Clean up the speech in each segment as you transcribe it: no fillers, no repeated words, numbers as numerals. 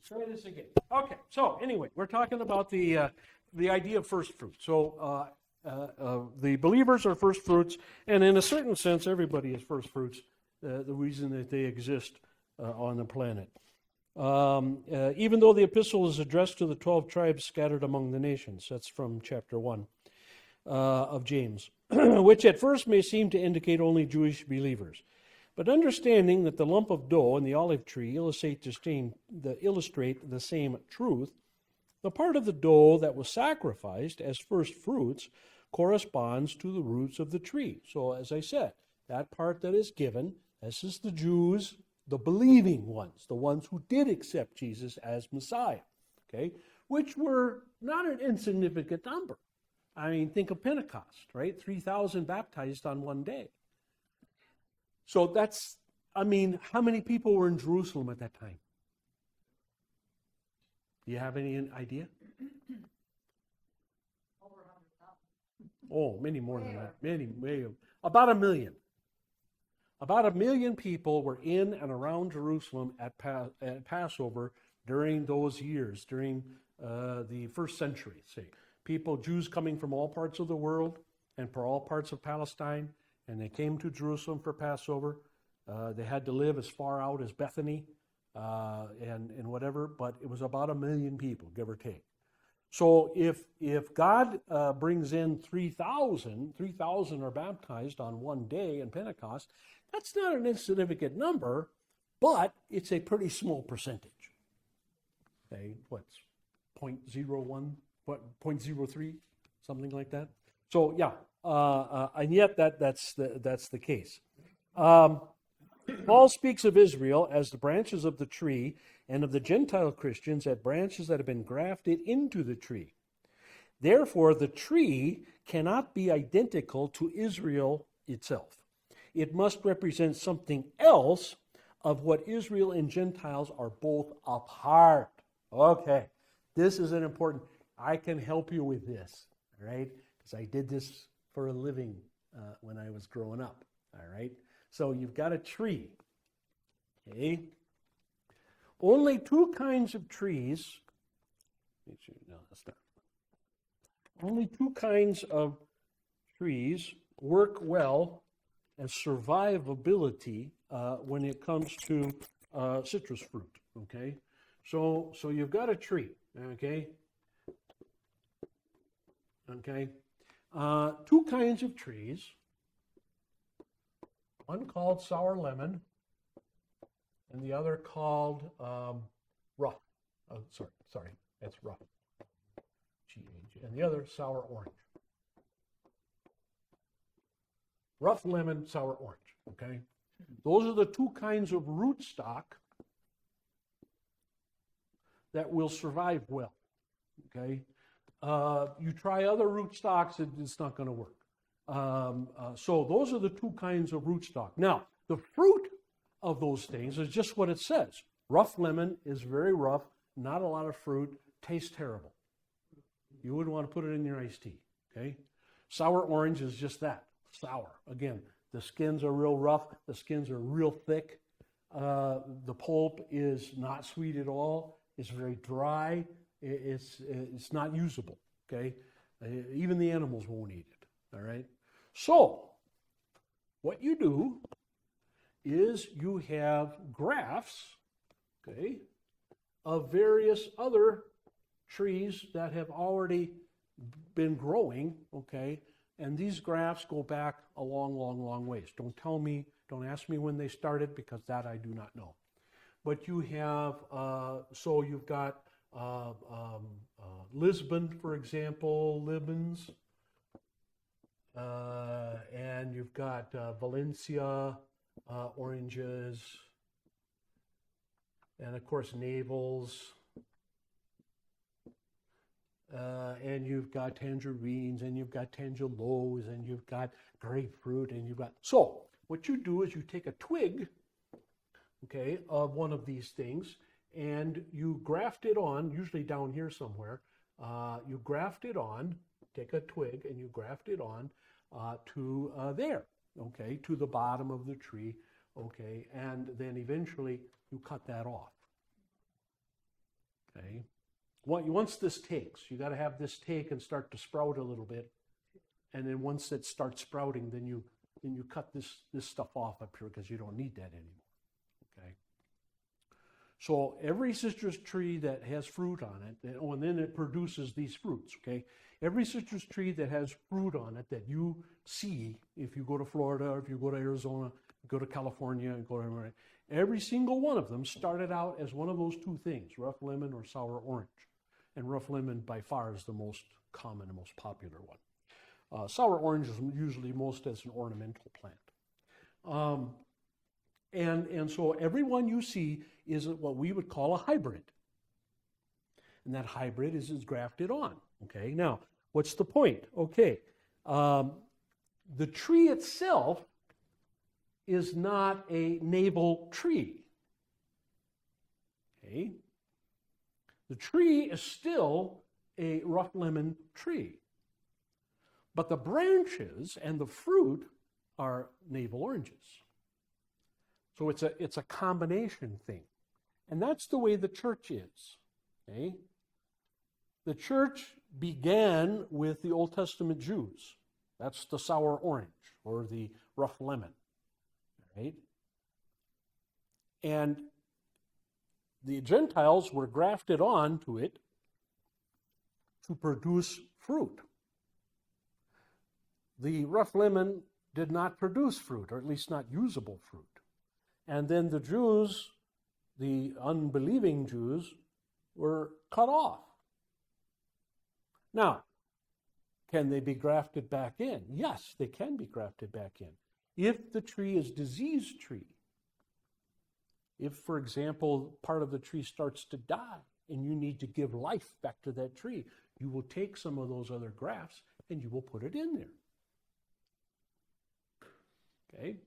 try this again. Okay, so anyway, we're talking about the idea of first fruits. So the believers are first fruits, and in a certain sense, everybody is first fruits, the reason that they exist on the planet. Even though the epistle is addressed to the 12 tribes scattered among the nations. That's from chapter 1 of James, which at first may seem to indicate only Jewish believers. But understanding that the lump of dough and the olive tree illustrate the same truth, the part of the dough that was sacrificed as first fruits corresponds to the roots of the tree. So as I said, that part that is given, this is the Jews, the believing ones, the ones who did accept Jesus as Messiah, okay, which were not an insignificant number. I mean, think of Pentecost, right? 3,000 baptized on one day. So that's, I mean, how many people were in Jerusalem at that time? Do you have any idea? Over 100,000. Oh, many more than that. Many. About 1 million. About 1 million people were in and around Jerusalem at Passover during those years, during the first century, say. People, Jews coming from all parts of the world and from all parts of Palestine, and they came to Jerusalem for Passover. They had to live as far out as Bethany and whatever, but it was about 1 million people, give or take. So if God brings in 3,000 are baptized on one day in Pentecost, that's not an insignificant number, but it's a pretty small percentage. Okay, what's 0.01, 0.03, something like that? So yeah, and yet that's the case. Paul speaks of Israel as the branches of the tree, and of the Gentile Christians as branches that have been grafted into the tree. Therefore, the tree cannot be identical to Israel itself. It must represent something else of what Israel and Gentiles are both a part. Okay, this is an important, I can help you with this, all right? Because I did this for a living when I was growing up, all right? So you've got a tree, okay? Only two kinds of trees, no, that's not. Only two kinds of trees work well as survivability when it comes to citrus fruit, okay? So you've got a tree, okay? Okay? Two kinds of trees. One called sour lemon, and the other called rough. Sorry, that's rough. G-H. And the other sour orange. Rough lemon, sour orange. Okay, those are the two kinds of rootstock that will survive well. Okay, you try other rootstocks, it's not going to work. So those are the two kinds of rootstock. Now, the fruit of those things is just what it says. Rough lemon is very rough, not a lot of fruit, tastes terrible. You wouldn't want to put it in your iced tea, okay? Sour orange is just that, sour. Again, the skins are real rough, the skins are real thick. The pulp is not sweet at all. It's very dry. It's not usable, okay? Even the animals won't eat it, all right? So, what you do is you have grafts, okay, of various other trees that have already been growing, okay, and these grafts go back a long ways. Don't ask me when they started, because that I do not know. But you have, so you've got Lisbon, for example, Libans, and you've got Valencia oranges, and of course navels, and you've got tangerines, and you've got tangelos, and you've got grapefruit, and you've got, so what you do is you take a twig, okay, of one of these things, and you graft it on, usually down here somewhere. You graft it on, take a twig, and you graft it on to there, okay, to the bottom of the tree, okay, and then eventually you cut that off. Okay. Once this takes, you got to have this take and start to sprout a little bit. And then once it starts sprouting, then you cut this stuff off up here because you don't need that anymore. Okay. So every citrus tree that has fruit on it, and then it produces these fruits. Okay. Every citrus tree that has fruit on it that you see, if you go to Florida, or if you go to Arizona, go to California, and go to every single one of them started out as one of those two things: rough lemon or sour orange. And rough lemon by far is the most common and most popular one. Sour orange is usually most as an ornamental plant. And so every one you see is what we would call a hybrid. And that hybrid is grafted on. Okay, now, what's the point? Okay, the tree itself is not a navel tree. Okay, the tree is still a rough lemon tree. But the branches and the fruit are navel oranges. So it's a combination thing. And that's the way the church is. Okay? The church began with the Old Testament Jews. That's the sour orange or the rough lemon. Right? And the Gentiles were grafted on to it to produce fruit. The rough lemon did not produce fruit, or at least not usable fruit. And then the Jews, the unbelieving Jews, were cut off. Now, can they be grafted back in? Yes, they can be grafted back in. If the tree is diseased tree, if, for example, part of the tree starts to die and you need to give life back to that tree, you will take some of those other grafts and you will put it in there. Okay,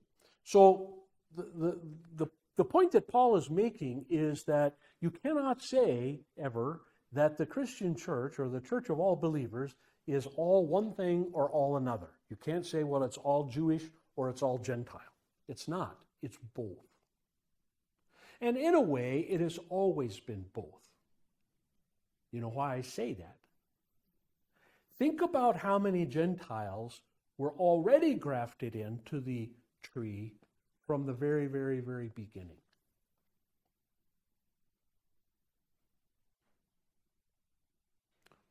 so the point that Paul is making is that you cannot say ever that the Christian church or the church of all believers is all one thing or all another. You can't say, well, it's all Jewish or it's all Gentile. It's not. It's both. And in a way, it has always been both. You know why I say that? Think about how many Gentiles were already grafted into the tree from the very, very, very beginning.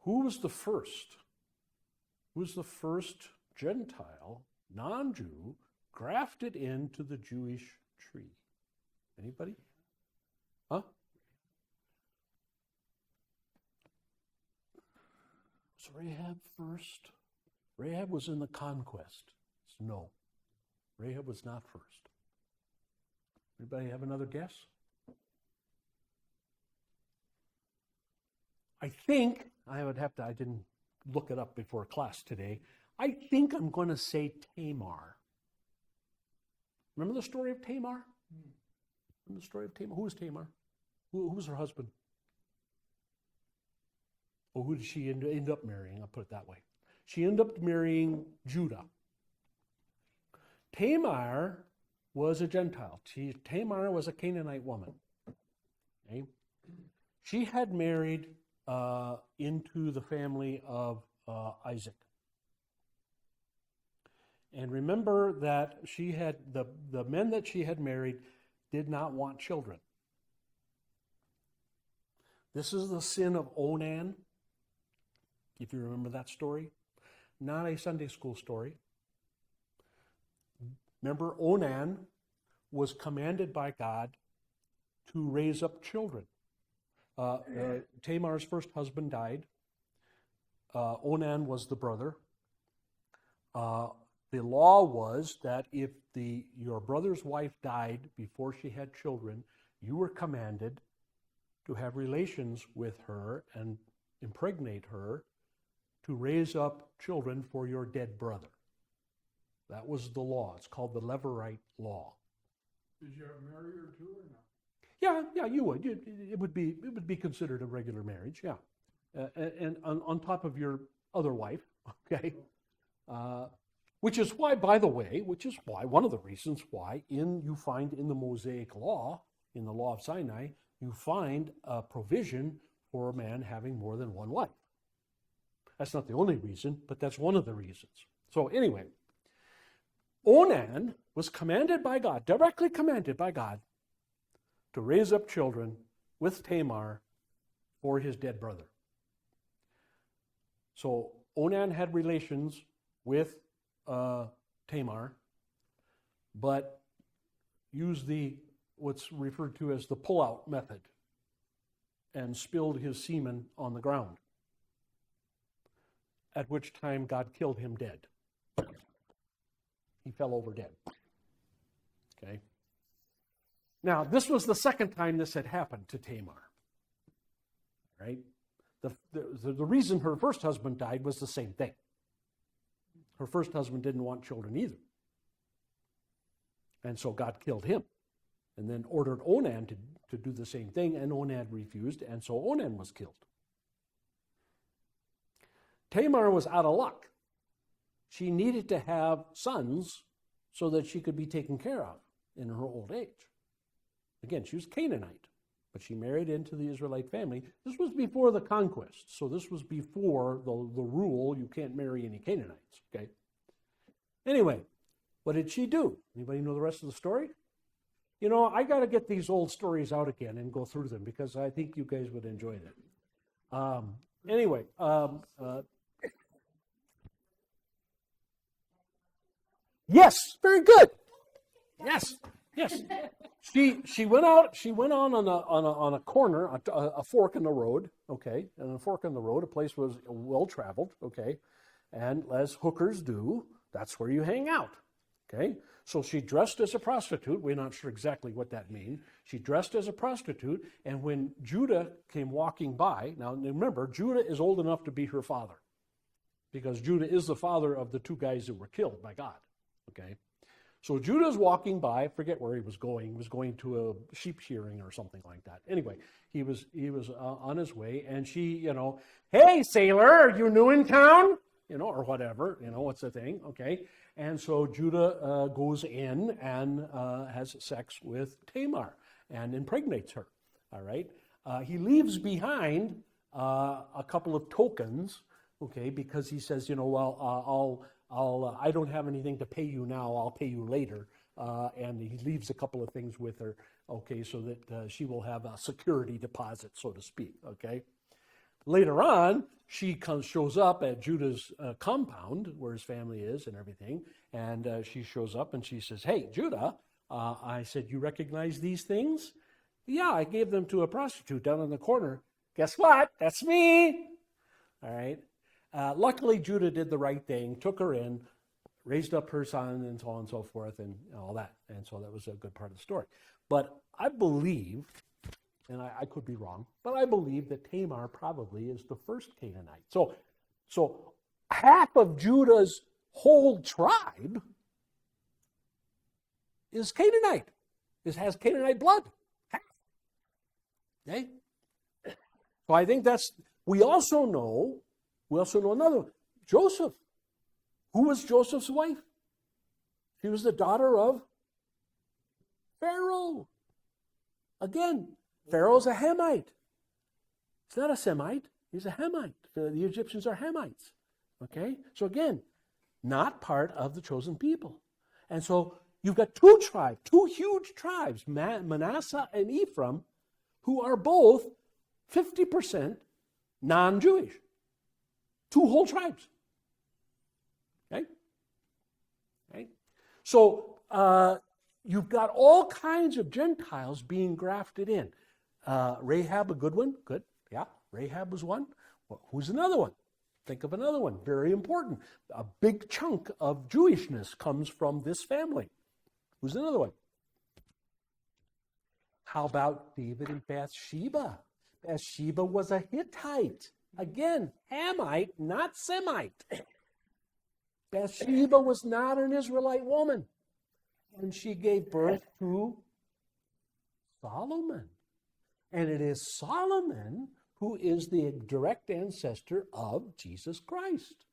Who was the first? Who was the first Gentile, non-Jew, grafted into the Jewish tree? Anybody? Huh? Was Rahab first? Rahab was in the conquest. No. Rahab was not first. Anybody have another guess? I think, I didn't look it up before class today. I think I'm going to say Tamar. Remember the story of Tamar? Remember the story of Tamar? Who was Tamar? Who was her husband? Or who did she end up marrying? I'll put it that way. She ended up marrying Judah. Tamar was a Gentile. Tamar was a Canaanite woman. Okay? She had married into the family of Isaac. And remember that she had the men that she had married did not want children. This is the sin of Onan, if you remember that story. Not a Sunday school story. Remember, Onan was commanded by God to raise up children. Tamar's first husband died. Onan was the brother. The law was that if your brother's wife died before she had children, you were commanded to have relations with her and impregnate her to raise up children for your dead brother. That was the law. It's called the Levirate law. Did you marry her too or not? Yeah, you would. It would be considered a regular marriage. Yeah, and on top of your other wife. Okay, which is why, by the way, one of the reasons why you find in the Mosaic law, in the law of Sinai, you find a provision for a man having more than one wife. That's not the only reason, but that's one of the reasons. So anyway, Onan was commanded by God, directly commanded by God, to raise up children with Tamar for his dead brother. So Onan had relations with Tamar, but used what's referred to as the pull-out method and spilled his semen on the ground, at which time God killed him dead. He fell over dead. Okay? Now, this was the second time this had happened to Tamar. Right? The reason her first husband died was the same thing. Her first husband didn't want children either. And so God killed him. And then ordered Onan to do the same thing, and Onan refused, and so Onan was killed. Tamar was out of luck. She needed to have sons so that she could be taken care of in her old age. Again, she was Canaanite, but she married into the Israelite family. This was before the conquest, so this was before the rule, you can't marry any Canaanites, okay? Anyway, what did she do? Anybody know the rest of the story? You know, I got to get these old stories out again and go through them because I think you guys would enjoy that. Anyway, yes, very good. Yes. She went out. She went on a corner, a fork in the road. Okay, and a fork in the road, a place was well traveled. Okay, and as hookers do, that's where you hang out. Okay, so she dressed as a prostitute. We're not sure exactly what that means. She dressed as a prostitute, and when Judah came walking by, now remember, Judah is old enough to be her father, because Judah is the father of the two guys that were killed by God. Okay, so Judah's walking by. I forget where he was going. He was going to a sheep shearing or something like that. Anyway, he was on his way, and she, hey sailor, are you new in town? Or whatever, what's the thing, okay? And so Judah goes in and has sex with Tamar and impregnates her, all right? He leaves behind a couple of tokens, okay, because he says, I don't have anything to pay you now, I'll pay you later. And he leaves a couple of things with her, okay, so that she will have a security deposit, so to speak, okay? Later on, she shows up at Judah's compound where his family is and everything, and she shows up and she says, hey, Judah, I said, you recognize these things? Yeah, I gave them to a prostitute down in the corner. Guess what? That's me. All right. Luckily, Judah did the right thing, took her in, raised up her son, and so on and so forth, and all that. And so that was a good part of the story. But I believe, and I could be wrong, but I believe that Tamar probably is the first Canaanite. So half of Judah's whole tribe is Canaanite. Has Canaanite blood. Half. Okay? So I think we also know another one. Joseph. Who was Joseph's wife? She was the daughter of Pharaoh. Again, Pharaoh's a Hamite. He's not a Semite. He's a Hamite. The Egyptians are Hamites. Okay? So again, not part of the chosen people. And so you've got two huge tribes, Manasseh and Ephraim, who are both 50% non-Jewish. Two whole tribes. Okay? So you've got all kinds of Gentiles being grafted in. Rahab, a good one? Good. Yeah, Rahab was one. Well, who's another one? Think of another one. Very important. A big chunk of Jewishness comes from this family. Who's another one? How about David and Bathsheba? Bathsheba was a Hittite. Again, Hamite, not Semite. Bathsheba was not an Israelite woman. And she gave birth to Solomon. And it is Solomon who is the direct ancestor of Jesus Christ.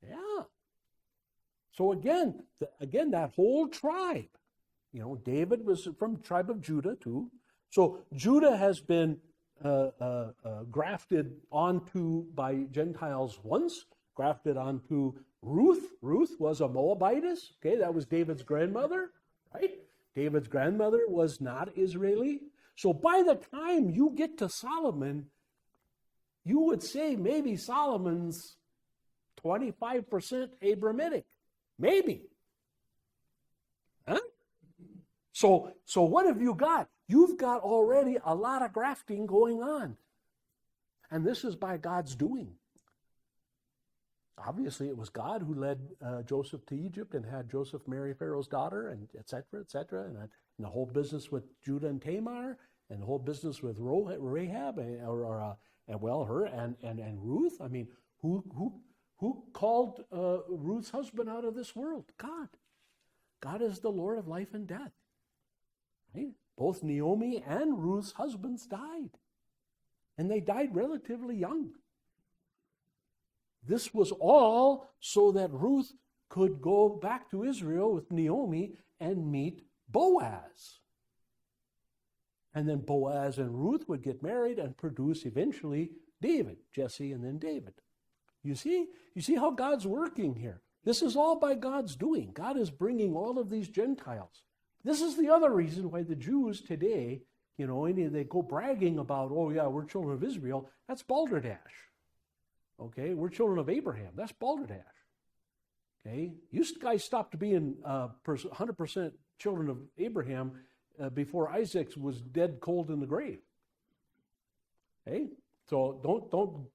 Yeah. So again, that whole tribe, David was from the tribe of Judah too. So Judah has been grafted onto by Gentiles once, grafted onto Ruth. Ruth was a Moabitess. Okay, that was David's grandmother, right? David's grandmother was not Israeli. So by the time you get to Solomon, you would say maybe Solomon's 25% Abrahamic. Maybe. Huh? So what have you got? You've got already a lot of grafting going on. And this is by God's doing. Obviously, it was God who led Joseph to Egypt and had Joseph marry Pharaoh's daughter, and et cetera, and the whole business with Judah and Tamar, and the whole business with Rahab, her and Ruth. I mean, who called Ruth's husband out of this world? God. God is the Lord of life and death. Right? Both Naomi and Ruth's husbands died, and they died relatively young. This was all so that Ruth could go back to Israel with Naomi and meet Boaz. And then Boaz and Ruth would get married and produce eventually David, Jesse, and then David. You see how God's working here. This is all by God's doing. God is bringing all of these Gentiles. This is the other reason why the Jews today, they go bragging about, oh yeah, we're children of Israel. That's balderdash. Okay, we're children of Abraham. That's balderdash. Okay, you guys stopped being 100% children of Abraham before Isaac was dead cold in the grave. Okay, so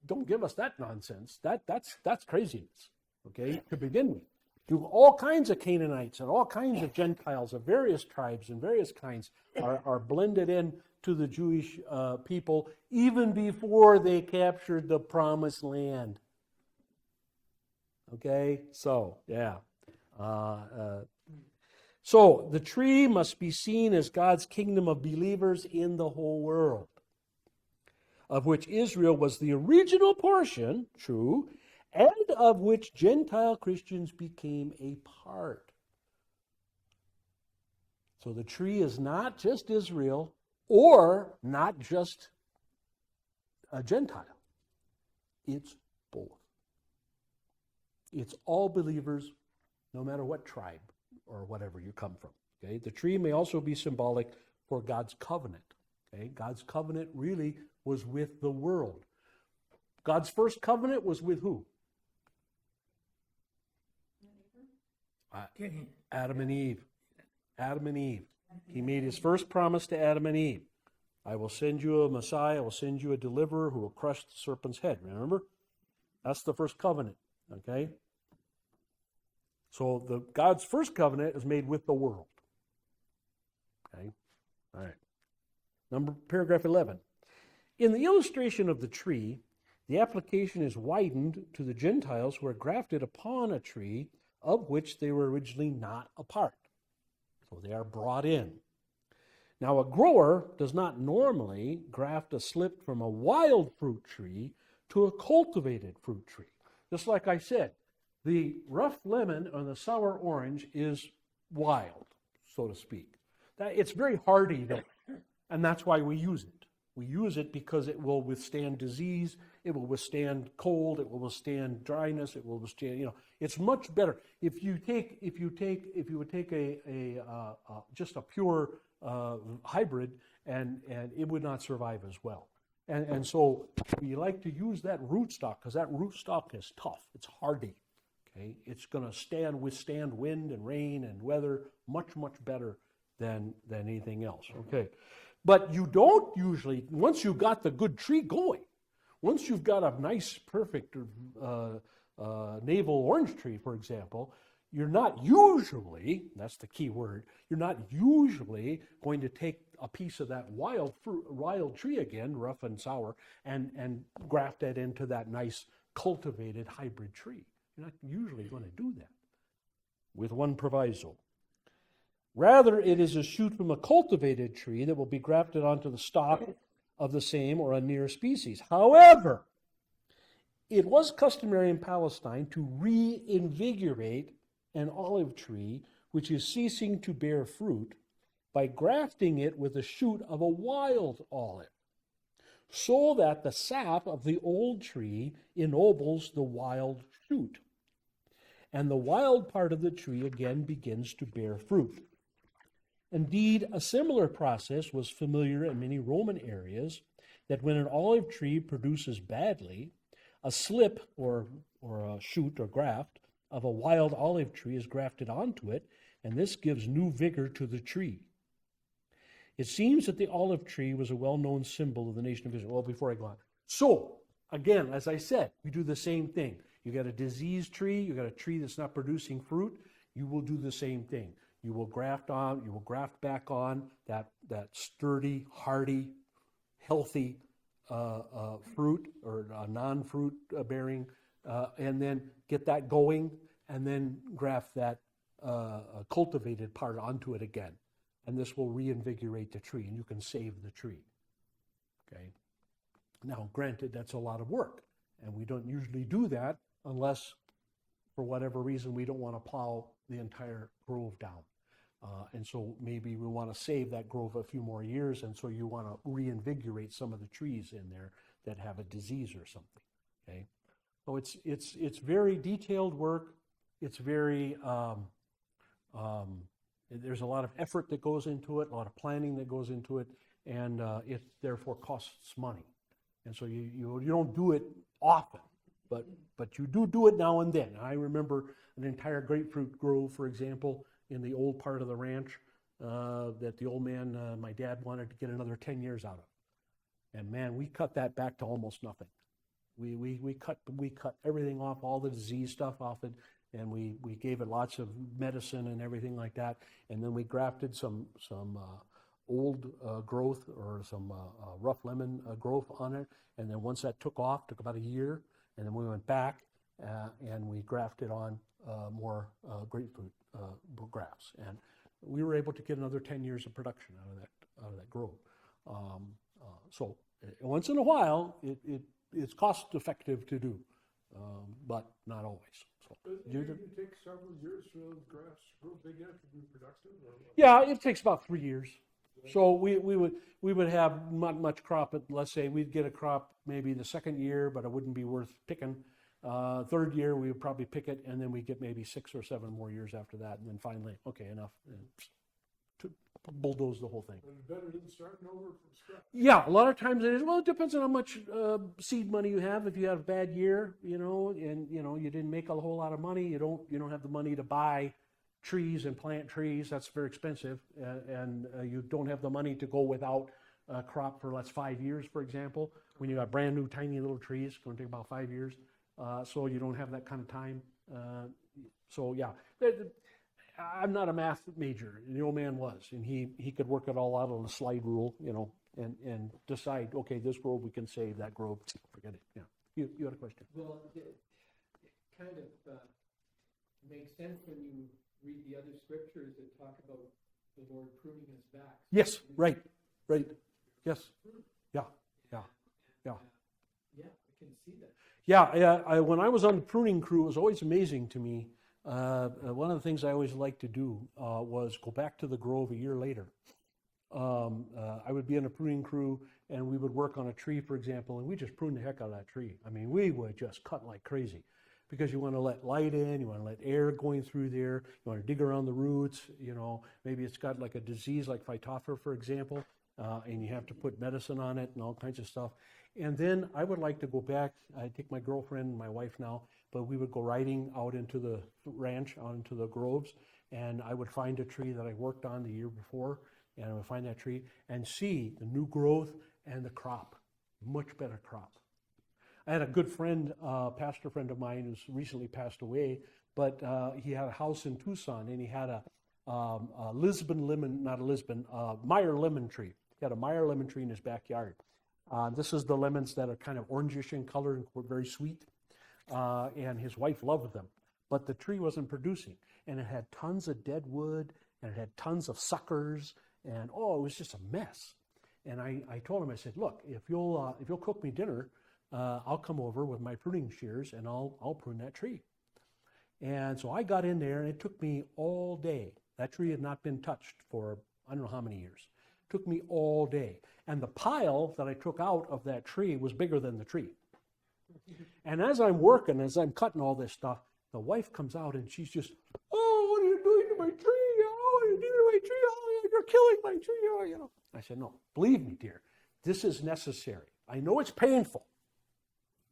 don't give us that nonsense. That's craziness. Okay, to begin with, you all kinds of Canaanites and all kinds of Gentiles of various tribes and various kinds are blended in to the Jewish people even before they captured the promised land. Okay, so yeah. So the tree must be seen as God's kingdom of believers in the whole world, of which Israel was the original portion, true, and of which Gentile Christians became a part. So the tree is not just Israel, or not just a Gentile. It's both. It's all believers, no matter what tribe or whatever you come from. Okay? The tree may also be symbolic for God's covenant. Okay? God's covenant really was with the world. God's first covenant was with who? Adam and Eve. Adam and Eve. He made his first promise to Adam and Eve. I will send you a Messiah, I will send you a deliverer who will crush the serpent's head. Remember? That's the first covenant. Okay? So God's first covenant is made with the world. Okay? All right. Paragraph 11. In the illustration of the tree, the application is widened to the Gentiles who are grafted upon a tree of which they were originally not a part. So they are brought in. Now, a grower does not normally graft a slip from a wild fruit tree to a cultivated fruit tree. Just like I said, the rough lemon or the sour orange is wild, so to speak. It's very hardy, though, and that's why we use it. We use it because it will withstand disease, it will withstand cold, it will withstand dryness, it will withstand, it's much better. If you would take just a pure hybrid, and it would not survive as well. And so we like to use that rootstock because that rootstock is tough. It's hardy. Okay, it's going to withstand wind and rain and weather much better than anything else. Okay, but you don't usually, once you've got the good tree going, once you've got a nice, perfect navel orange tree, for example, you're not usually, that's the key word, you're not usually going to take a piece of that wild tree again, rough and sour, and graft that into that nice cultivated hybrid tree. You're not usually going to do that, with one proviso. Rather, it is a shoot from a cultivated tree that will be grafted onto the stalk of the same or a near species. However, it was customary in Palestine to reinvigorate an olive tree which is ceasing to bear fruit by grafting it with a shoot of a wild olive, so that the sap of the old tree ennobles the wild shoot, and the wild part of the tree again begins to bear fruit. Indeed, a similar process was familiar in many Roman areas, that when an olive tree produces badly, a slip or a shoot or graft of a wild olive tree is grafted onto it, and this gives new vigor to the tree. It seems that the olive tree was a well-known symbol of the nation of Israel. Well, before I go on. So, again, as I said, we do the same thing. You got a diseased tree, you got a tree that's not producing fruit, you will do the same thing. You will graft back on that sturdy, hardy, healthy fruit or non-fruit bearing, and then get that going, and then graft that cultivated part onto it again. And this will reinvigorate the tree, and you can save the tree. Okay. Now, granted, that's a lot of work, and we don't usually do that unless, for whatever reason, we don't want to plow the entire grove down. And so maybe we want to save that grove a few more years, and so you want to reinvigorate some of the trees in there that have a disease or something. Okay, so it's very detailed work. It's very there's a lot of effort that goes into it, a lot of planning that goes into it, and it therefore costs money. And so you don't do it often, but you do it now and then. I remember an entire grapefruit grove, for example, in the old part of the ranch that the old man, my dad, wanted to get another 10 years out of. And man, we cut that back to almost nothing. We cut everything off, all the disease stuff off it, and we gave it lots of medicine and everything like that. And then we grafted some old growth or some rough lemon growth on it. And then once that took about a year, and then we went back and we grafted on more grapefruit grafts, and we were able to get another 10 years of production out of that grove. So once in a while, it's cost effective to do, but not always. So, It takes several years for those grafts to grow big enough to be productive? Yeah, it takes about 3 years. So we would have not much crop. Let's say we'd get a crop maybe the second year, but it wouldn't be worth picking. Third year we would probably pick it, and then we get maybe 6 or 7 more years after that, and then finally, okay, enough, and to bulldoze the whole thing. And better than starting over from scratch. Yeah, a lot of times it is. Well, it depends on how much seed money you have. If you have a bad year, and you didn't make a whole lot of money, you don't have the money to buy trees and plant trees. That's very expensive, and you don't have the money to go without a crop for 5 years, for example. When you got brand new tiny little trees, it's going to take about 5 years. So you don't have that kind of time. So yeah, I'm not a math major. The old man was, and he could work it all out on a slide rule, and decide, okay, this grove we can save, that grove, forget it. Yeah, you had a question. Well, it kind of makes sense when you read the other scriptures that talk about the Lord pruning his back. Yes, right, yes, yeah. Yeah, I can see that. Yeah, when I was on the pruning crew, it was always amazing to me. One of the things I always liked to do was go back to the grove a year later. I would be in a pruning crew, and we would work on a tree, for example, and we just prune the heck out of that tree. I mean, we would just cut like crazy, because you want to let light in, you want to let air going through there, you want to dig around the roots, maybe it's got like a disease like Phytophthora, for example, and you have to put medicine on it and all kinds of stuff. And then I would like to go back. I take my girlfriend, my wife now, but we would go riding out into the ranch, out into the groves, and I would find a tree that I worked on the year before, and I would find that tree and see the new growth and the crop, much better crop. I had a good friend, pastor friend of mine, who's recently passed away, but he had a house in Tucson, and he had a Meyer lemon tree. He had a Meyer lemon tree in his backyard. This is the lemons that are kind of orangish in color and were very sweet. And his wife loved them. But the tree wasn't producing. And it had tons of dead wood, and it had tons of suckers, and it was just a mess. And I told him, I said, look, if you'll cook me dinner, I'll come over with my pruning shears, and I'll prune that tree. And so I got in there, and it took me all day. That tree had not been touched for, I don't know how many years. Took me all day. And the pile that I took out of that tree was bigger than the tree. And as I'm working, as I'm cutting all this stuff, the wife comes out and she's just, oh, what are you doing to my tree? Oh, what are you doing to my tree? Oh, you're killing my tree. Oh, you know. I said, no, believe me, dear, this is necessary. I know it's painful,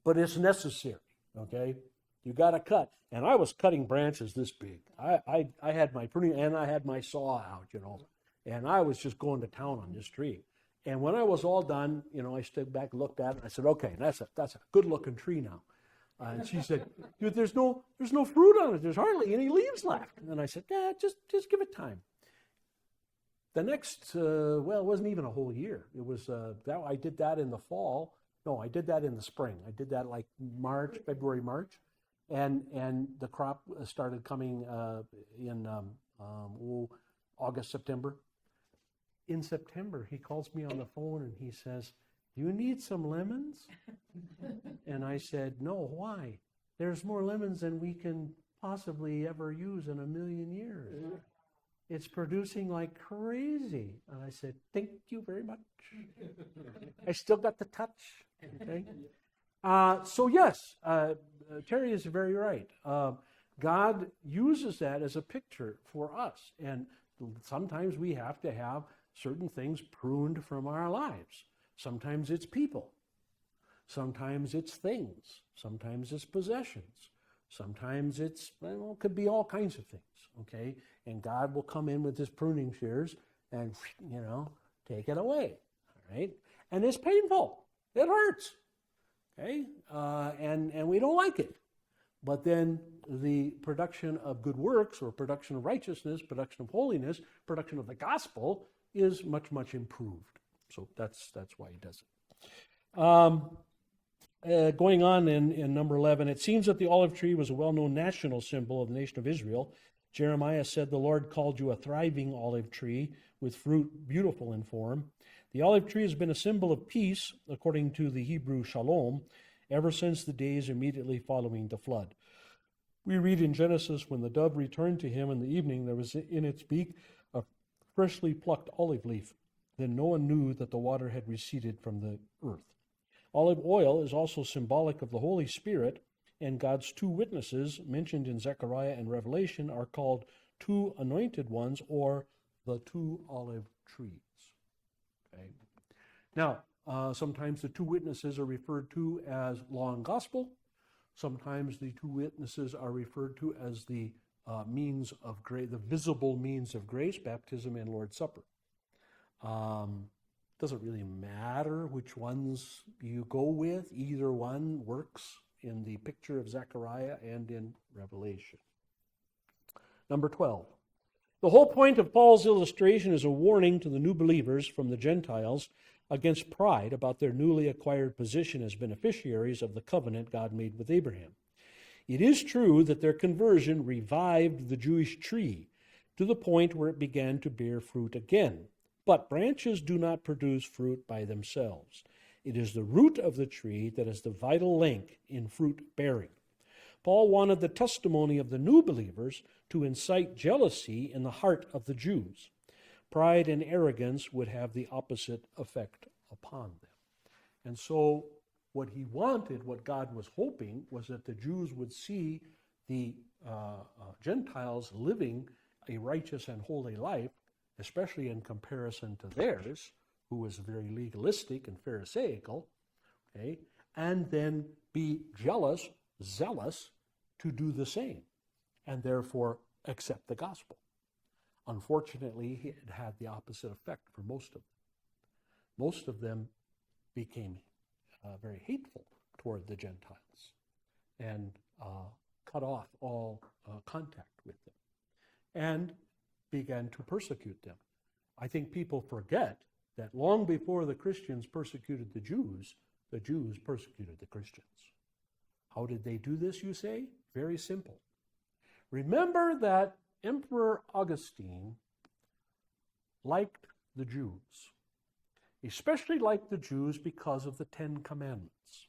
but it's necessary, okay? You got to cut. And I was cutting branches this big. I had my pruning and I had my saw out, you know, and I was just going to town on this tree. And when I was all done, you know, I stood back, looked at it, and I said, okay, that's a good-looking tree now. And she said, dude, there's no fruit on it. There's hardly any leaves left. And I said, yeah, just give it time. The next, well, it wasn't even a whole year. It was, I did that in the fall. No, I did that in the spring. I did that like February, March. And the crop started coming in August, September. In September, he calls me on the phone and he says, do you need some lemons? And I said, no, why? There's more lemons than we can possibly ever use in a million years. It's producing like crazy. And I said, thank you very much. I still got the touch. Okay. So yes, Terry is very right. God uses that as a picture for us. And sometimes we have to have certain things pruned from our lives. Sometimes it's people. Sometimes it's things. Sometimes it's possessions. Sometimes it's, well, it could be all kinds of things, okay? And God will come in with his pruning shears and, you know, take it away, all right? And it's painful. It hurts, okay? And we don't like it. But then the production of good works or production of righteousness, production of holiness, production of the gospel is much, much improved. So that's why he does it. Going on in number 11, it seems that the olive tree was a well-known national symbol of the nation of Israel. Jeremiah said, the Lord called you a thriving olive tree with fruit beautiful in form. The olive tree has been a symbol of peace, according to the Hebrew shalom, ever since the days immediately following the flood. We read in Genesis, when the dove returned to him in the evening, there was in its beak a freshly plucked olive leaf. Then no one knew that the water had receded from the earth. Olive oil is also symbolic of the Holy Spirit, and God's two witnesses mentioned in Zechariah and Revelation are called two anointed ones, or the two olive trees. Okay. Now, sometimes the two witnesses are referred to as law and gospel. Sometimes the two witnesses are referred to as the means of grace, the visible means of grace, baptism and Lord's Supper. Doesn't really matter which ones you go with. Either one works in the picture of Zechariah and in Revelation. Number 12. The whole point of Paul's illustration is a warning to the new believers from the Gentiles against pride about their newly acquired position as beneficiaries of the covenant God made with Abraham. It is true that their conversion revived the Jewish tree to the point where it began to bear fruit again. But branches do not produce fruit by themselves. It is the root of the tree that is the vital link in fruit bearing. Paul wanted the testimony of the new believers to incite jealousy in the heart of the Jews. Pride and arrogance would have the opposite effect upon them. And so what he wanted, what God was hoping, was that the Jews would see the Gentiles living a righteous and holy life, especially in comparison to theirs, who was very legalistic and pharisaical, okay, and then be jealous, zealous to do the same, and therefore accept the gospel. Unfortunately, it had the opposite effect for most of them. Most of them became very hateful toward the Gentiles and cut off all contact with them and began to persecute them. I think people forget that long before the Christians persecuted the Jews persecuted the Christians. How did they do this, you say? Very simple. Remember that Emperor Augustine liked the Jews, especially liked the Jews because of the Ten Commandments.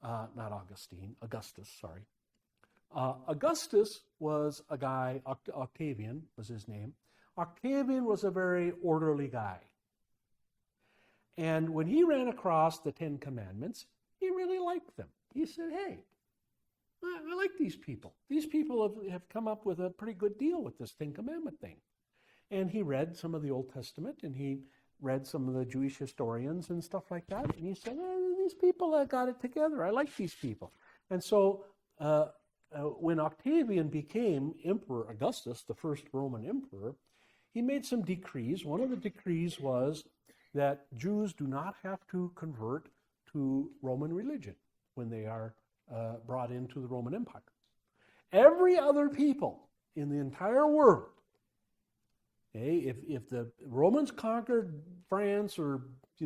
Not Augustine, Augustus, sorry. Augustus was a guy, Octavian was his name, Octavian was a very orderly guy. And when he ran across the Ten Commandments, he really liked them. He said, hey, I like these people. These people have come up with a pretty good deal with this Ten Commandment thing. And he read some of the Old Testament, and he read some of the Jewish historians and stuff like that. And he said, these people have got it together. I like these people. And so when Octavian became Emperor Augustus, the first Roman emperor, he made some decrees. One of the decrees was that Jews do not have to convert to Roman religion when they are brought into the Roman Empire. Every other people in the entire world, okay, if the Romans conquered France or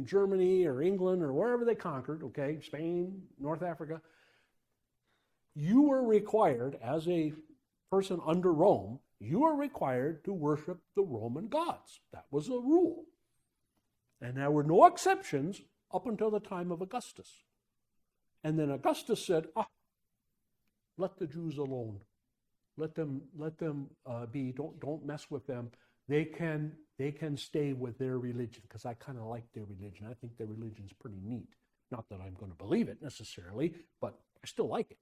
Germany or England or wherever they conquered, okay, Spain, North Africa, you were required, as a person under Rome, you were required to worship the Roman gods. That was a rule. And there were no exceptions up until the time of Augustus. And then Augustus said, let the Jews alone. Let them be. Don't mess with them. They can stay with their religion, because I kind of like their religion. I think their religion's pretty neat. Not that I'm going to believe it necessarily, but I still like it.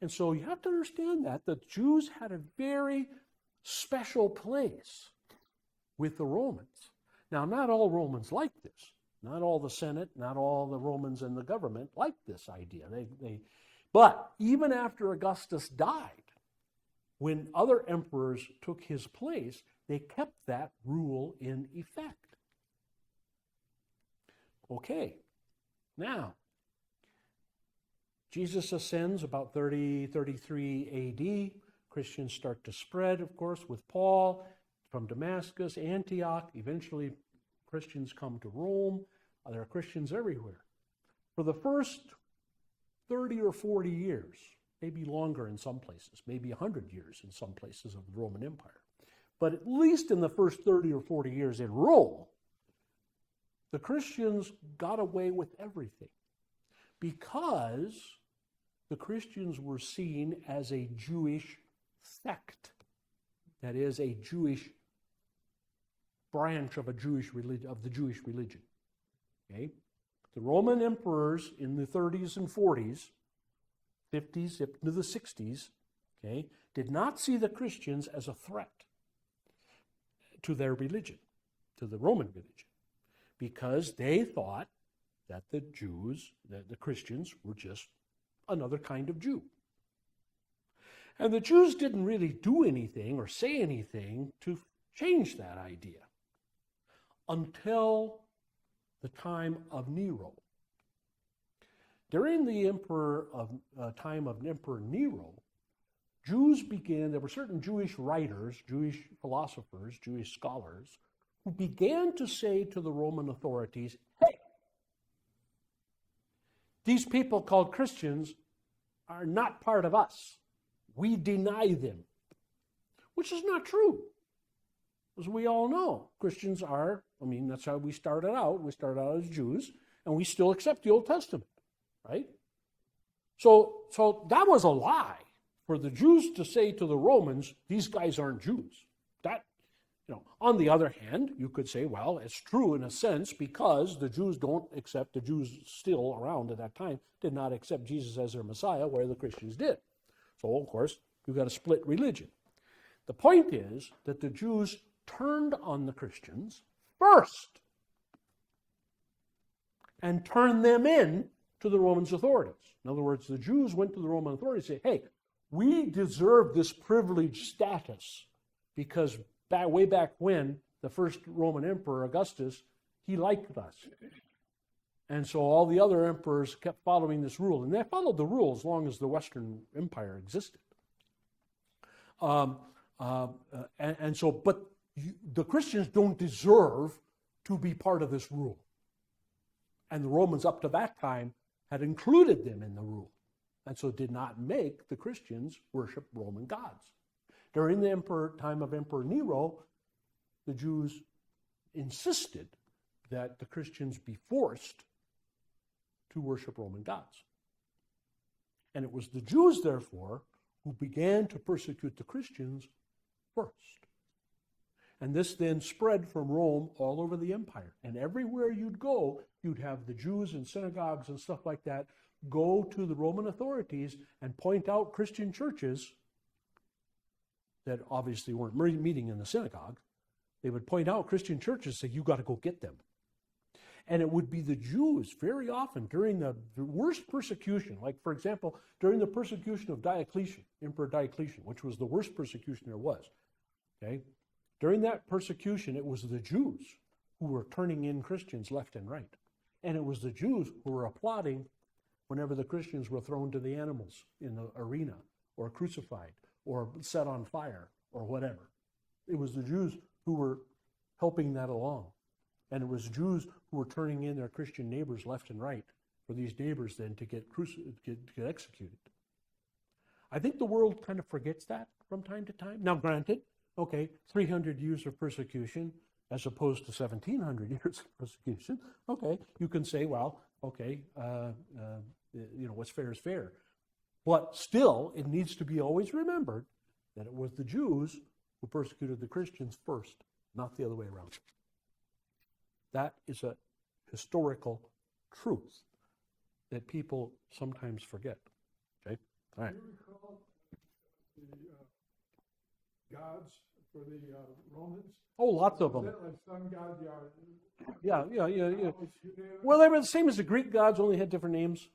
And so you have to understand that the Jews had a very special place with the Romans. Now, not all Romans like this. Not all the Senate, not all the Romans in the government liked this idea. But even after Augustus died, when other emperors took his place, they kept that rule in effect. Okay, now, Jesus ascends about 33 AD. Christians start to spread, of course, with Paul from Damascus, Antioch. Eventually, Christians come to Rome. There are Christians everywhere. For the first 30 or 40 years, maybe longer in some places, maybe 100 years in some places of the Roman Empire, but at least in the first 30 or 40 years in Rome, the Christians got away with everything because the Christians were seen as a Jewish sect, that is, a Jewish branch of the Jewish religion. Okay? The Roman emperors in the 30s and 40s, 50s, up to the 60s, okay, did not see the Christians as a threat to their religion, to the Roman religion, because they thought that the Christians were just another kind of Jew. And the Jews didn't really do anything or say anything to change that idea until the time of Nero. During the time of Emperor Nero, there were certain Jewish writers, Jewish philosophers, Jewish scholars, who began to say to the Roman authorities, hey, these people called Christians are not part of us. We deny them, which is not true. As we all know, Christians are, that's how we started out. We started out as Jews, and we still accept the Old Testament, right? So that was a lie for the Jews to say to the Romans, these guys aren't Jews. On the other hand, you could say, well, it's true in a sense because the Jews still around at that time did not accept Jesus as their Messiah, where the Christians did. So, of course, you've got a split religion. The point is that the Jews turned on the Christians first and turned them in to the Roman authorities. In other words, the Jews went to the Roman authorities and said, hey, we deserve this privileged status because way back when the first Roman emperor, Augustus, he liked us. And so all the other emperors kept following this rule. And they followed the rule as long as the Western Empire existed. The Christians don't deserve to be part of this rule. And the Romans up to that time had included them in the rule. And so did not make the Christians worship Roman gods. During the time of Emperor Nero, the Jews insisted that the Christians be forced to worship Roman gods. And it was the Jews, therefore, who began to persecute the Christians first. And this then spread from Rome all over the empire. And everywhere you'd go, you'd have the Jews and synagogues and stuff like that go to the Roman authorities and point out Christian churches that obviously weren't meeting in the synagogue. They would point out Christian churches and say, you got to go get them. And it would be the Jews very often during the worst persecution, like for example, during the persecution of Diocletian, Emperor Diocletian, which was the worst persecution there was. Okay? During that persecution, it was the Jews who were turning in Christians left and right. And it was the Jews who were applauding whenever the Christians were thrown to the animals in the arena, or crucified, or set on fire, or whatever. It was the Jews who were helping that along. And it was Jews who were turning in their Christian neighbors left and right for these neighbors then to get executed. I think the world kind of forgets that from time to time. Now, granted, okay, 300 years of persecution as opposed to 1,700 years of persecution. Okay, you can say, well, okay, what's fair is fair. But still, it needs to be always remembered that it was the Jews who persecuted the Christians first, not the other way around. That is a historical truth that people sometimes forget. Okay? All right. Do you recall the gods for the Romans? Oh, lots of Was them. that like sun god? Yeah. Well, they were the same as the Greek gods, only had different names.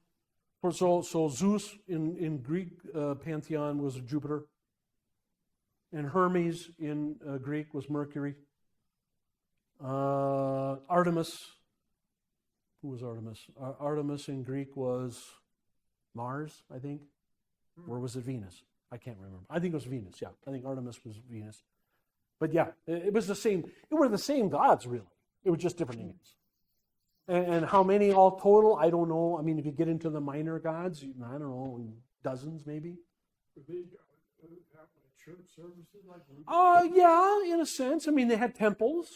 So Zeus in Greek pantheon was Jupiter. And Hermes in Greek was Mercury. Artemis. Who was Artemis? Artemis in Greek was Mars, I think. Or was it Venus? I can't remember. I think it was Venus, yeah. I think Artemis was Venus. But yeah, it was the same. It were the same gods, really. It was just different names. And how many all total? I don't know. I mean, if you get into the minor gods, I don't know, dozens maybe. Did they have like church services like? Yeah, in a sense. I mean, they had temples.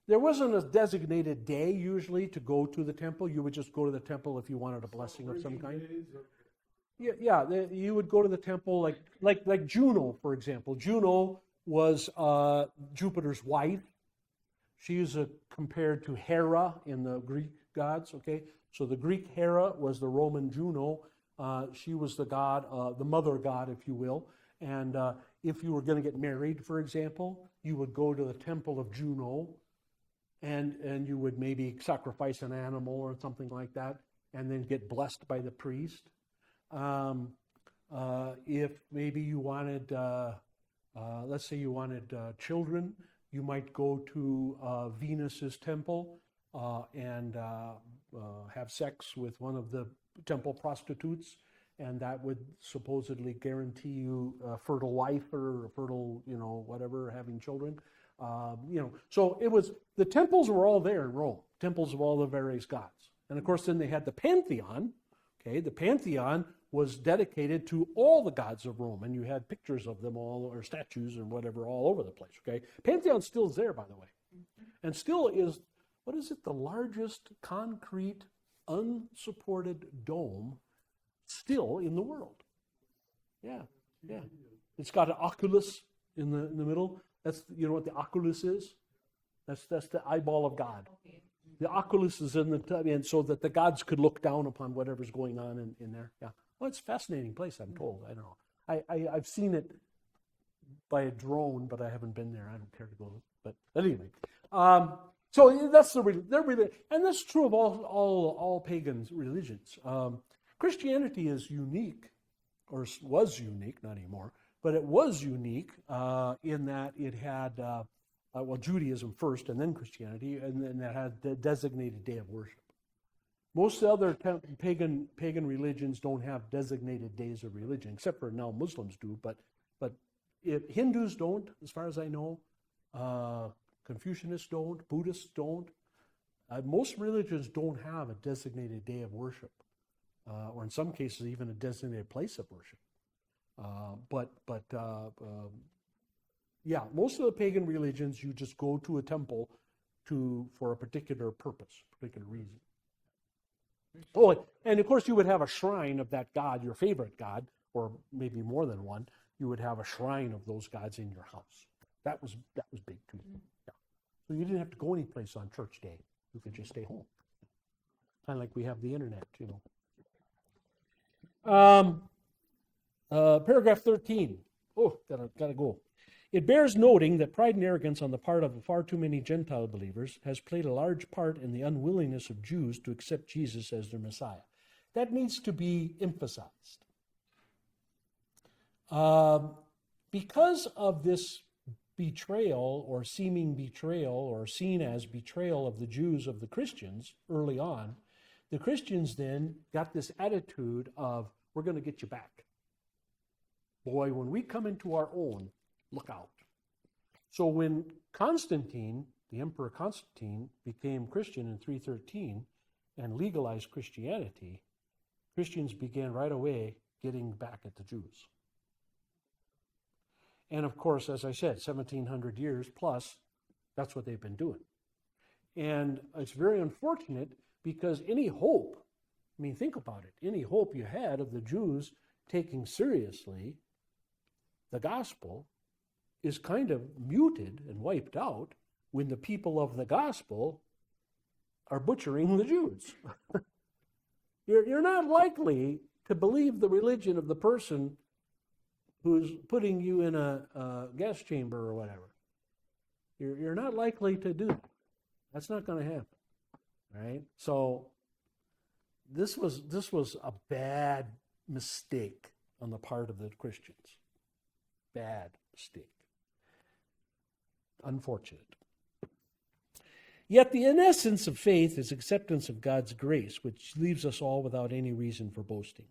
There wasn't a designated day usually to go to the temple. You would just go to the temple if you wanted a blessing of some kind. You would go to the temple like Juno, for example. Juno was Jupiter's wife. She is compared to Hera in the Greek gods, okay? So the Greek Hera was the Roman Juno. She was the god, the mother god, if you will. And if you were going to get married, for example, you would go to the temple of Juno, and you would maybe sacrifice an animal or something like that, and then get blessed by the priest. If maybe you wanted, let's say you wanted children, you might go to Venus's temple and have sex with one of the temple prostitutes, and that would supposedly guarantee you a fertile wife or a fertile, whatever, having children. So it was, the temples were all there in Rome, temples of all the various gods. And of course, then they had the Pantheon. Okay, the Pantheon was dedicated to all the gods of Rome, and you had pictures of them all, or statues and whatever, all over the place. Okay, Pantheon still is there, by the way, and still is, what is it, the largest concrete, unsupported dome still in the world. Yeah. It's got an oculus in the middle. That's, you know what the oculus is? That's the eyeball of God. The oculus is in the and so that the gods could look down upon whatever's going on in there. Yeah. Well, it's a fascinating place, I'm told. I don't know. I've seen it by a drone, but I haven't been there. I don't care to go. But anyway, so that's and that's true of all pagan religions. Christianity is unique, or was unique, not anymore, but it was unique in that it had. Judaism first, and then Christianity, and then that had the designated day of worship. Most other pagan religions don't have designated days of religion, except for now Muslims do. But if Hindus don't, as far as I know, Confucianists don't, Buddhists don't. Most religions don't have a designated day of worship, or in some cases even a designated place of worship. Yeah, most of the pagan religions, you just go to a temple for a particular purpose, particular reason. Oh, and of course you would have a shrine of that god, your favorite god, or maybe more than one. You would have a shrine of those gods in your house. That was big too. So you didn't have to go anyplace on church day. You could just stay home. Kind of like we have the internet, Paragraph 13. Oh, gotta go. It bears noting that pride and arrogance on the part of far too many Gentile believers has played a large part in the unwillingness of Jews to accept Jesus as their Messiah. That needs to be emphasized. Because of this betrayal or seeming betrayal or seen as betrayal of the Jews of the Christians early on, the Christians then got this attitude of, we're going to get you back. Boy, when we come into our own, look out. So when Constantine, the Emperor Constantine, became Christian in 313 and legalized Christianity, Christians began right away getting back at the Jews. And of course, as I said, 1700 years plus, that's what they've been doing. And it's very unfortunate because any hope, I mean, think about it, any hope you had of the Jews taking seriously the gospel is kind of muted and wiped out when the people of the gospel are butchering the Jews. You're not likely to believe the religion of the person who's putting you in a gas chamber or whatever. You're not likely to do that. That's not going to happen, right? So this was a bad mistake on the part of the Christians. Bad mistake. Unfortunate. Yet the essence of faith is acceptance of God's grace, which leaves us all without any reason for boasting.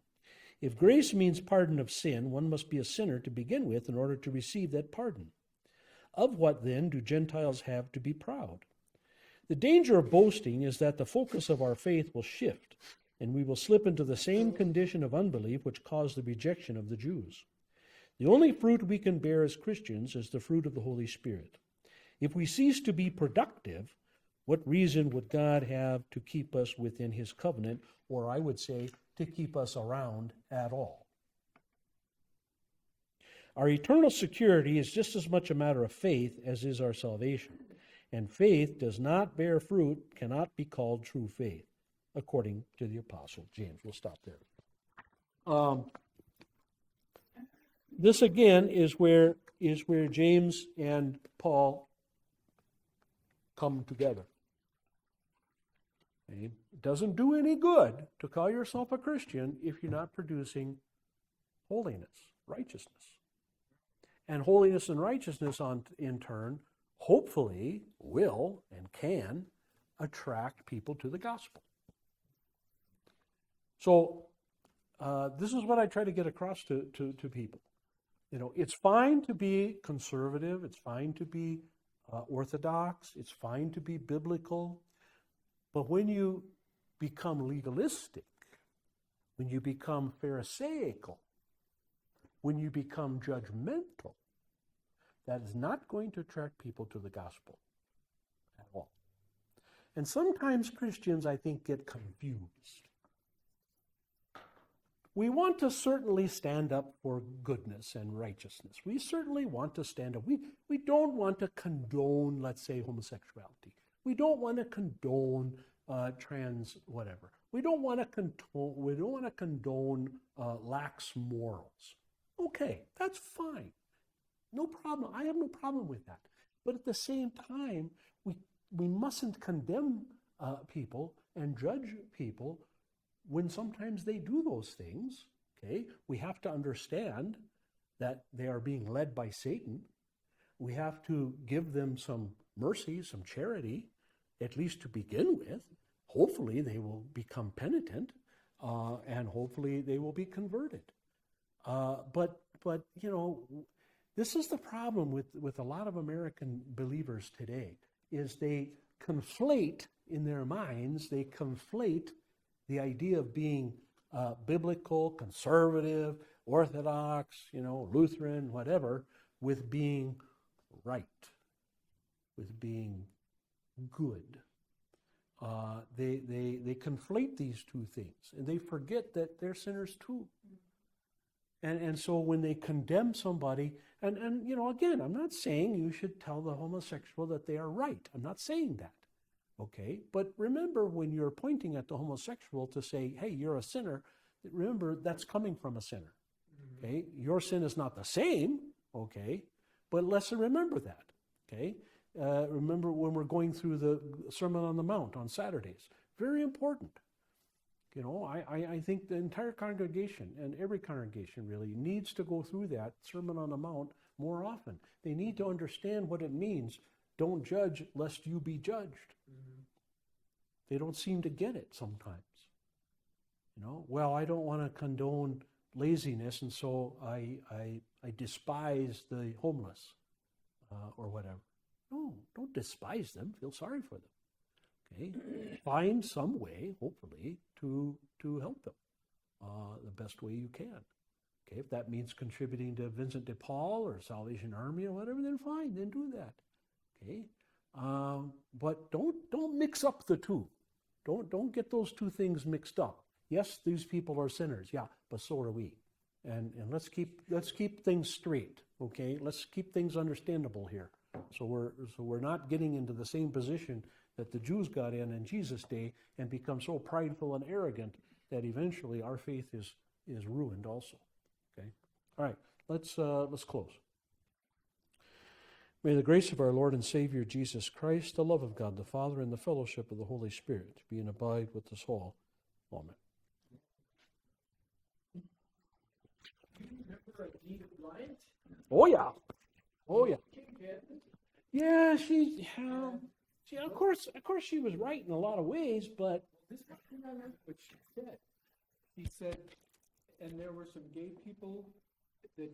If grace means pardon of sin, one must be a sinner to begin with in order to receive that pardon. Of what then do Gentiles have to be proud? The danger of boasting is that the focus of our faith will shift, and we will slip into the same condition of unbelief which caused the rejection of the Jews. The only fruit we can bear as Christians is the fruit of the Holy Spirit. If we cease to be productive, what reason would God have to keep us within his covenant, or I would say, to keep us around at all? Our eternal security is just as much a matter of faith as is our salvation. And faith does not bear fruit, cannot be called true faith, according to the Apostle James. We'll stop there. This again is where James and Paul come together. Okay? It doesn't do any good to call yourself a Christian if you're not producing holiness, righteousness. And holiness and righteousness, in turn, hopefully will and can attract people to the gospel. So this is what I try to get across to people. It's fine to be conservative. It's fine to be Orthodox. It's fine to be biblical. But when you become legalistic, when you become Pharisaical, when you become judgmental, that is not going to attract people to the gospel at all. And sometimes Christians, I think, get confused. We want to certainly stand up for goodness and righteousness. We certainly want to stand up. We don't want to condone, let's say, homosexuality. We don't want to condone trans whatever. We don't want to condone lax morals. Okay, that's fine. No problem. I have no problem with that. But at the same time, we mustn't condemn people and judge people when sometimes they do those things. Okay, we have to understand that they are being led by Satan. We have to give them some mercy, some charity, at least to begin with. Hopefully they will become penitent, and hopefully they will be converted. But this is the problem with a lot of American believers today, is they conflate in their minds, they conflate the idea of being biblical, conservative, Orthodox, Lutheran, whatever, with being right, with being good. They conflate these two things, and they forget that they're sinners too. And so when they condemn somebody, and you know, again, I'm not saying you should tell the homosexual that they are right. I'm not saying that. Okay? But remember, when you're pointing at the homosexual to say, hey, you're a sinner, remember that's coming from a sinner. Okay? Your sin is not the same, okay? But let's remember that. Okay? Remember when we're going through the Sermon on the Mount on Saturdays. Very important. You know, I think the entire congregation, and every congregation really, needs to go through that Sermon on the Mount more often. They need to understand what it means. Don't judge lest you be judged. They don't seem to get it sometimes. You know, well, I don't want to condone laziness, and so I despise the homeless or whatever. No, don't despise them. Feel sorry for them. Okay, find some way, hopefully, to help them the best way you can. Okay, if that means contributing to Vincent de Paul or Salvation Army or whatever, then fine, then do that. Okay, but don't mix up the two. Don't get those two things mixed up. Yes, these people are sinners. Yeah, but so are we. And let's keep things straight. Okay, let's keep things understandable here. So we're not getting into the same position that the Jews got in Jesus' day and become so prideful and arrogant that eventually our faith is ruined also. Okay? All right, let's close. May the grace of our Lord and Savior Jesus Christ, the love of God the Father, and the fellowship of the Holy Spirit be and abide with us all. Amen. Remember Edith Bryant? Oh yeah. Oh yeah. Yeah. Yeah, she of course she was right in a lot of ways, but This is what she said. She said, and there were some gay people that